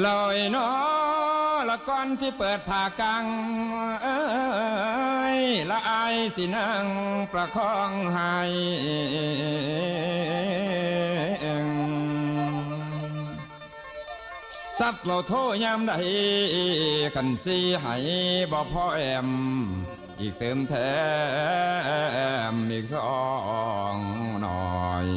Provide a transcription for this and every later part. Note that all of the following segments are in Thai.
ลอยนอละก่อนที่เปิดผ่ากังละอายสินั่งประคองให้ซับเราโทยามใดขันสีให้บ่พ่อแอมอีกเติมแถมอีกสองหน่อย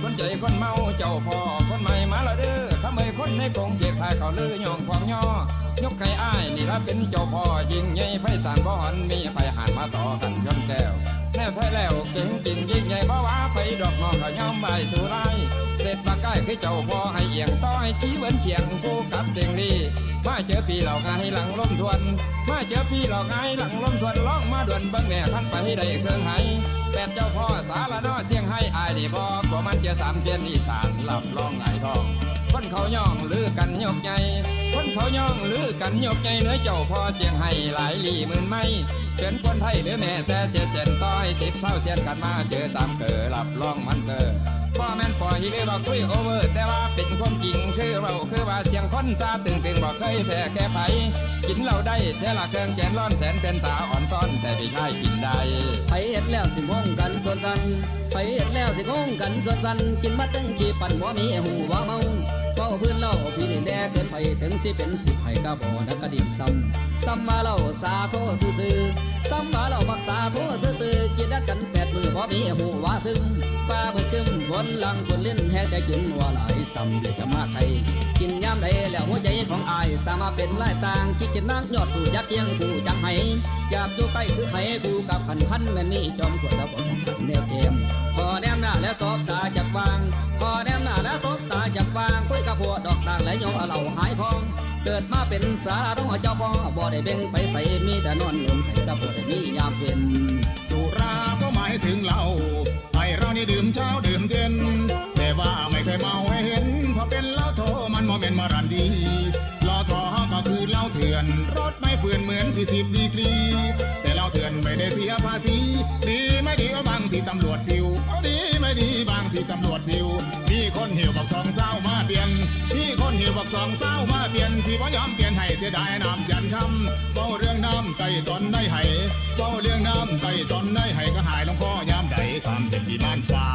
คนใจคนเมาเจ้าพ่อคนใหม่มาละเด้อทำไมคนในกงเกียรติเขาลือย่องความย่อยกไข่อ้ายนี่ละเป็นเจ้าพ่อยิ่งใหญ่ไพศาลบ่อนมีไปหานมาต่อกันย้อนแก้วแน่แท้แล้วเก่งจริงยิ่งใหญ่บ่ว่าไปดอกน้องเขาย่อมใบสู่ไรเด็ดปากใกล้คือเจ้าพ่อให้เอียงต้อยชี้เหมือนเฉียงคู่กับเก่งดีมาเจอพี่เหล่าไงหลังล้มทวนมาเจอพี่เหล่าไงหลังล้มทวนร้องมาด่วนเบิ้งแม่ท่านไปได้เครื่องไหแปดเจ้าพ่อสารน้อเสียงให้อายดีบอกว่ามันเจอสามเสียนอีสานหลับร้องไงทองคนเขาย่องลือกันยกใหญ่คนเขาย่องลือกันยกใหญ่เนื้อเจ้าพ่อเสียงให้หลายลี่หมื่นไม่เป็นคนไทยหรือแม่แต่เสียเสียนต้อย10 เท่าเสียนกันมาเจอสามเกิดหลับร้องมันเซอพ่อแม่นฟอฮีหรือบอกคุยโอเวอร์แต่ว่าเป็นความจริงคือเราคือว่าเสียงคนซาตึงบอกเคยแพ้แก้ไผกินเราได้เทละเครื่องแกนร้อนแสนเป็นตาอ่อนซ้อนแต่พี่ชายกินได้ไปเห็ดแล้วสิงงกันส่วนสันไปเห็ดแล้วสิงงกันส่วนสันกินมาตั้งขีปั่นบ่มีหูว่าเมาเฝ้าพื้นเล่าพี่นี่แน่เกินไปถึงสิเป็น10ให้กะบ่นักกระดิ่งซ้ำมาเล่าสาโทซื่อซ้ำมาเล่ามักสาโทซื่อกินนัดกัน8 มื้อบ่มีหูว่าซึ้งฟ้าเบิดคึมฝนหลังฝนลิ้นแห้งแต่กินว่าหลายซ้ำเดี๋ยวจะมาไทยกินยามใดแล้วหัวใจของอายสามารถเป็นลายต่างคิดกินนักยอดผู้ยักเคียงผู้จังไห้อยากอยู่ใต้คือไห้กูกับขันแม่นมีจอมขวดแล้วบ่ขันแนวเกมขอแนมหน้าและสบตาจับวางขอแนมหน้าและสบตาจับวางคุยกับพวกดอกต่างและโยงเอาเหล่าหายคองเกิดมาเป็นสาต้องเจ้าพ่อบ่ได้เบ่งไปใส่มีแต่นอนลมให้กับพวกได้มียามเป็นสุราก็หมายถึงเหล้าไอเรานี่ดื่มเช้าดื่มเย็นแต่ว่าไม่เคยเมาให้เห็นพอเป็นเหล้าโทมันบ่เป็นมารันดีล้อทอก็คือเหล้าเถื่อนรถไม่เฟื่อนเหมือน40 ดีกรีแต่เหล้าเถื่อนไม่ได้เสียภาษีดีไม่ดีก็บางที่ตำรวจซิวเอาดีไม่ดีบางที่ตำรวจซิวมีคนหิวบอก2 เศร้ามาเปลี่ยนมีคนหิวบอก2 เศร้ามาเปลี่ยนที่บ่ยอมเปลี่ยนให้เสียดายน้ำยันคำเฝ้าเรื่องน้ำไต่ตนได้ให้เฝ้าเรื่องน้ำไต่ตนได้ให้ก็หายลงคอยามใด30 ปีบ้านฟ้า